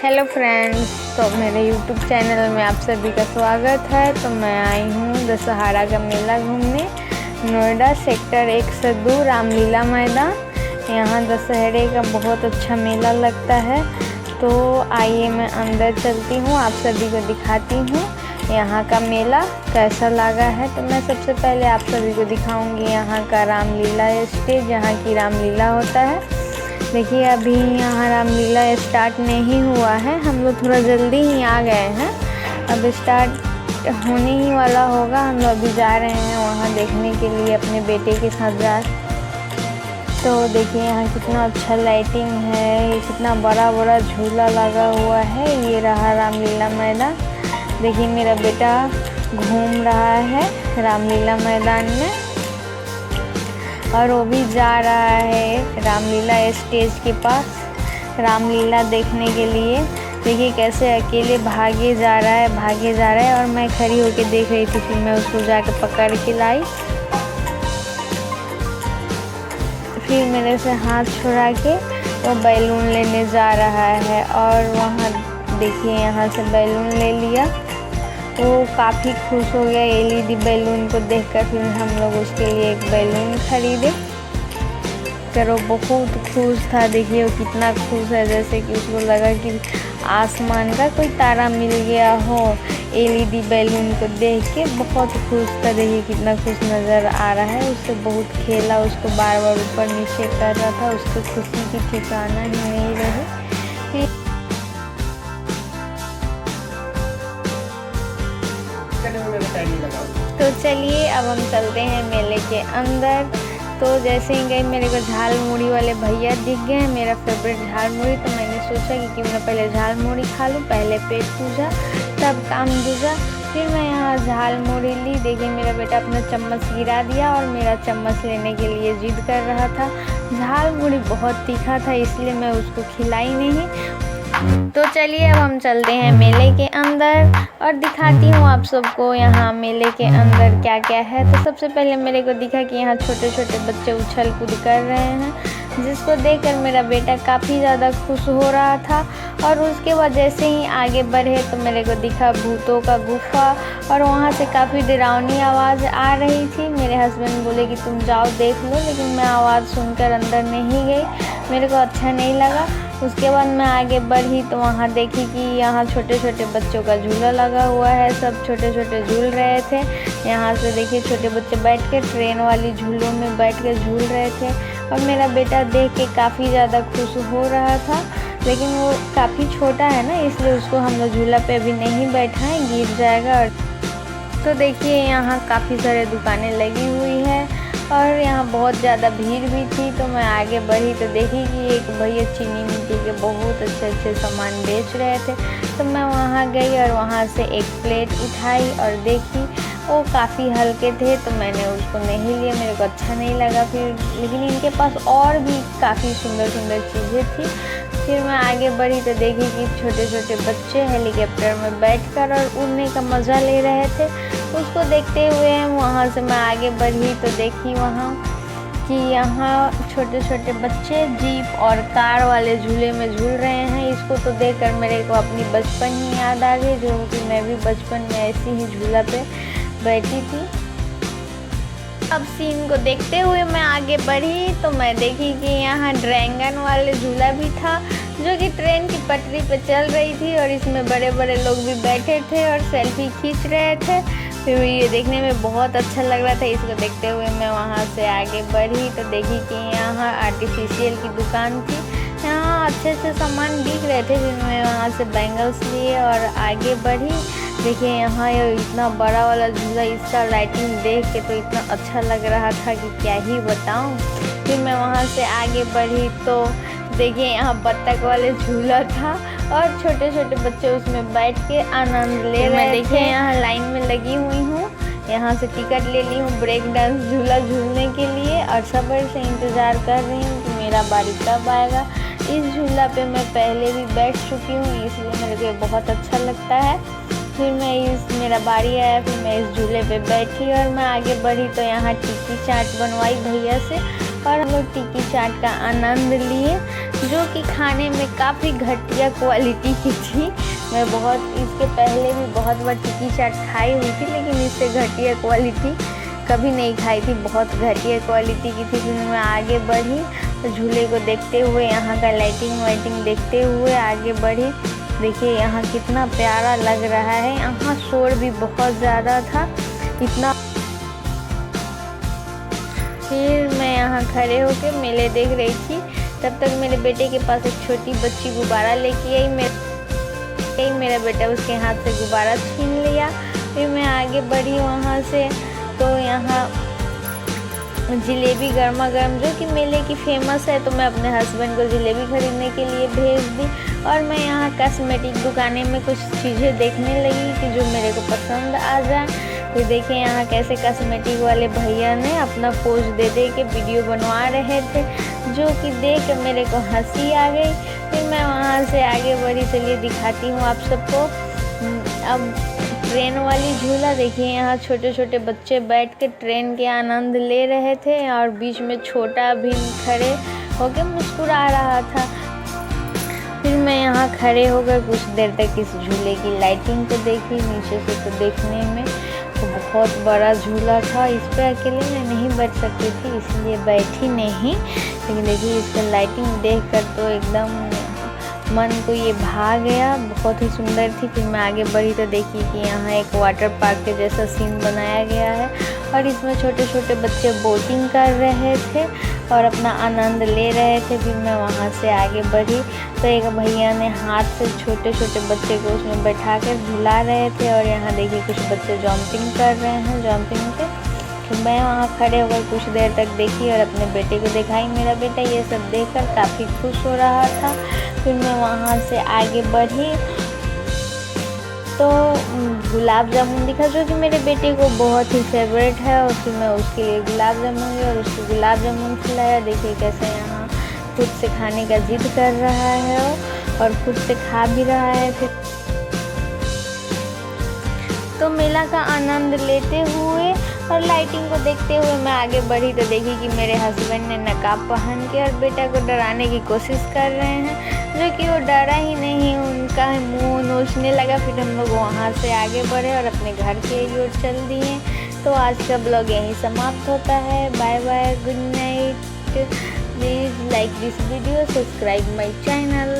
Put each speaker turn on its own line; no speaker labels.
Hello friends, तो मेरे YouTube channel में आप सभी का स्वागत है। तो मैं आई हूँ दशहरा का मेला घूमने नोएडा सेक्टर 102 रामलीला मैदान। यहाँ दशहरे का बहुत अच्छा मेला लगता है। तो आइए मैं अंदर चलती हूँ, आप सभी को दिखाती हूँ यहाँ का मेला कैसा लगा है। तो मैं सबसे पहले आप सभी को दिखाऊंगी यहाँ का रामलीला स्टेज, जहाँ की रामलीला होता है। देखिए अभी यहाँ रामलीला स्टार्ट नहीं हुआ है, हम लोग थोड़ा जल्दी ही आ गए हैं। अब स्टार्ट होने ही वाला होगा। हम लोग अभी जा रहे हैं वहाँ देखने के लिए अपने बेटे के साथ। तो देखिए यहाँ कितना अच्छा लाइटिंग है, ये कितना बड़ा बड़ा झूला लगा हुआ है। ये रहा रामलीला मैदान। देखिए मेरा बेटा घूम रहा है रामलीला मैदान में और वो भी जा रहा है रामलीला स्टेज के पास रामलीला देखने के लिए। देखिए कैसे अकेले भागे जा रहा है और मैं खड़ी होकर देख रही थी। फिर मैं उसको जाकर पकड़ के लाई, फिर मेरे से हाथ छुड़ा के वो बैलून लेने जा रहा है। और वहाँ देखिए यहाँ से बैलून ले लिया, वो काफ़ी खुश हो गया एलईडी बैलून को देखकर। फिर हम लोग उसके लिए एक बैलून खरीदे, फिर वो बहुत खुश था। देखिए वो कितना खुश है, जैसे कि उसको लगा कि आसमान का कोई तारा मिल गया हो। एलईडी बैलून को देख के बहुत खुश था। देखिए कितना खुश नज़र आ रहा है। उससे बहुत खेला, उसको बार बार ऊपर नीचे कर रहा था। उसको खुशी की ठिकाना ही नहीं रही। तो चलिए अब हम चलते हैं मेले के अंदर। तो जैसे ही गए मेरे को झाल मुड़ी वाले भैया दिख गए हैं, मेरा फेवरेट झाल मुड़ी। तो मैंने सोचा कि क्यों ना पहले झाल मुड़ी खा लूँ, पहले पेट पूजा तब काम दूजा। फिर मैं यहाँ झाल मुड़ी ली। देखिए मेरा बेटा अपना चम्मच गिरा दिया और मेरा चम्मच लेने के लिए जिद कर रहा था। झाल मुड़ी बहुत तीखा था, इसलिए मैं उसको खिलाई नहीं। तो चलिए अब हम चलते हैं मेले के अंदर और दिखाती हूँ आप सबको यहाँ मेले के अंदर क्या क्या है। तो सबसे पहले मेरे को दिखा कि यहाँ छोटे छोटे बच्चे उछल कूद कर रहे हैं, जिसको देखकर मेरा बेटा काफ़ी ज़्यादा खुश हो रहा था। और उसके बाद जैसे ही आगे बढ़े तो मेरे को दिखा भूतों का गुफा, और वहाँ से काफ़ी डरावनी आवाज़ आ रही थी। मेरे हस्बैंड बोले कि तुम जाओ देख लो, लेकिन मैं आवाज़ सुनकर अंदर नहीं गई, मेरे को अच्छा नहीं लगा। उसके बाद मैं आगे बढ़ी तो वहाँ देखी कि यहाँ छोटे छोटे बच्चों का झूला लगा हुआ है। सब छोटे छोटे झूल रहे थे। यहाँ से देखिए छोटे बच्चे बैठ के ट्रेन वाली झूलों में बैठ के झूल रहे थे। और मेरा बेटा देख के काफ़ी ज़्यादा खुश हो रहा था, लेकिन वो काफ़ी छोटा है ना, इसलिए उसको हम लोग झूला पे अभी नहीं बैठाएं, गिर जाएगा। और तो देखिए यहाँ काफ़ी सारे दुकानें लगी हुई है और यहाँ बहुत ज़्यादा भीड़ भी थी। तो मैं आगे बढ़ी तो देखी कि एक भैया चीनी मिट्टी के बहुत अच्छे अच्छे सामान बेच रहे थे। तो मैं वहाँ गई और वहाँ से एक प्लेट उठाई और देखी वो काफ़ी हल्के थे, तो मैंने उसको नहीं लिया, मेरे को अच्छा नहीं लगा। फिर लेकिन इनके पास और भी काफ़ी सुंदर सुंदर चीज़ें थी। फिर मैं आगे बढ़ी तो देखी कि छोटे छोटे बच्चे हेलीकॉप्टर में बैठकर और उड़ने का मज़ा ले रहे थे। उसको देखते हुए वहाँ से मैं आगे बढ़ी तो देखी वहाँ कि यहाँ छोटे छोटे बच्चे जीप और कार वाले झूले में झूल रहे हैं। इसको तो देखकर मेरे को अपनी बचपन ही याद आ गई, जो कि मैं भी बचपन में ऐसी ही झूला पे बैठी थी। अब सीन को देखते हुए मैं आगे बढ़ी तो मैं देखी कि यहाँ ड्रैगन वाले झूला भी था, जो कि ट्रेन की पटरी पे चल रही थी। और इसमें बड़े बड़े लोग भी बैठे थे और सेल्फी खींच रहे थे। फिर ये देखने में बहुत अच्छा लग रहा था। इसको देखते हुए मैं वहाँ से आगे बढ़ी तो देखी कि यहाँ आर्टिफिशियल की दुकान थी। यहाँ अच्छे अच्छे सामान बिक रहे थे, फिर मैं वहाँ से बैंगल्स लिए और आगे बढ़ी। देखिए यहाँ ये इतना बड़ा वाला झूला, इसका लाइटिंग देख के तो इतना अच्छा लग रहा था कि क्या ही बताऊँ। फिर मैं वहाँ से आगे बढ़ी तो देखिए यहाँ बत्तख वाले झूला था और छोटे छोटे बच्चे उसमें बैठ के आनंद ले रहे थे। देखिए यहाँ लाइन में लगी हुई हूँ, यहाँ से टिकट ले ली हूँ ब्रेक डांस झूला झूलने के लिए और सब्र से इंतज़ार कर रही हूँ कि मेरा बारी कब आएगा। इस झूला पे मैं पहले भी बैठ चुकी हूँ, इसलिए मेरे को बहुत अच्छा लगता है। फिर मेरा बारी आया, फिर मैं इस झूले पे बैठी और मैं आगे बढ़ी तो यहाँ टिक्की चाट बनवाई भैया से और हम लोग टिक्की चाट का आनंद लिए। जो कि खाने में काफ़ी घटिया क्वालिटी की थी। मैं इसके पहले भी बहुत बार टिक्की चाट खाई हुई थी, लेकिन इससे घटिया क्वालिटी कभी नहीं खाई थी। बहुत घटिया क्वालिटी की थी। फिर मैं आगे बढ़ी तो झूले को देखते हुए, यहाँ का लाइटिंग वाइटिंग देखते हुए आगे बढ़ी। देखिए यहाँ कितना प्यारा लग रहा है। यहाँ शोर भी बहुत ज़्यादा था, इतना। फिर मैं यहाँ खड़े होकर मेले देख रही थी। तब तक मेरे बेटे के पास एक छोटी बच्ची गुब्बारा लेके आई। मेरा बेटा उसके हाथ से गुब्बारा छीन लिया। फिर मैं आगे बढ़ी वहाँ से, तो यहाँ जलेबी गर्मा गर्म जो कि मेले की फेमस है, तो मैं अपने हस्बैंड को जलेबी खरीदने के लिए भेज दी। और मैं यहाँ कॉस्मेटिक दुकानें में कुछ चीज़ें देखने लगी कि जो मेरे को पसंद आ जाए। फिर देखिए यहाँ कैसे कॉस्मेटिक वाले भैया ने अपना पोज दे दे के वीडियो बनवा रहे थे, जो कि देख के मेरे को हंसी आ गई। फिर मैं वहाँ से आगे बढ़ी। चलिए दिखाती हूँ आप सबको। अब ट्रेन वाली झूला देखिए, यहाँ छोटे छोटे बच्चे बैठ के ट्रेन के आनंद ले रहे थे और बीच में छोटा भीम खड़े होकर मुस्कुरा रहा था। फिर मैं यहाँ खड़े होकर कुछ देर तक इस झूले की लाइटिंग को देखी। नीचे से तो देखने में तो बहुत बड़ा झूला था, इस पर अकेले मैं नहीं बैठ सकती थी, इसलिए बैठी नहीं। लेकिन देखिए इसका लाइटिंग देखकर तो एकदम मन को ये भा गया, बहुत ही सुंदर थी। फिर मैं आगे बढ़ी तो देखी कि यहाँ एक वाटर पार्क के जैसा सीन बनाया गया है और इसमें छोटे छोटे बच्चे बोटिंग कर रहे थे और अपना आनंद ले रहे थे। फिर मैं वहाँ से आगे बढ़ी तो एक भैया ने हाथ से छोटे छोटे बच्चे को उसमें बैठा कर झुला रहे थे और यहाँ देखिए कुछ बच्चे जंपिंग कर रहे हैं जंपिंग पे। तो मैं वहाँ खड़े होकर कुछ देर तक देखी और अपने बेटे को दिखाई। मेरा बेटा ये सब देखकर काफ़ी खुश हो रहा था। फिर मैं वहाँ से आगे बढ़ी तो गुलाब जामुन दिखा, जो कि मेरे बेटे को बहुत ही फेवरेट है। और फिर मैं उसके लिए गुलाब जामुन ली और उसको गुलाब जामुन खिलाया। देखिए कैसे यहाँ खुद से खाने का जिद कर रहा है और खुद से खा भी रहा है। फिर तो मेला का आनंद लेते हुए और लाइटिंग को देखते हुए मैं आगे बढ़ी तो देखी कि मेरे हस्बैंड ने नकाब पहन के और बेटा को डराने की कोशिश कर रहे हैं, जो कि वो डरा ही नहीं, उनका मुंह नोचने लगा। फिर हम लोग वहाँ से आगे बढ़े और अपने घर की ओर चल दिए। तो आज का ब्लॉग यहीं समाप्त होता है। Bye bye, good night. Please like this video, subscribe my channel.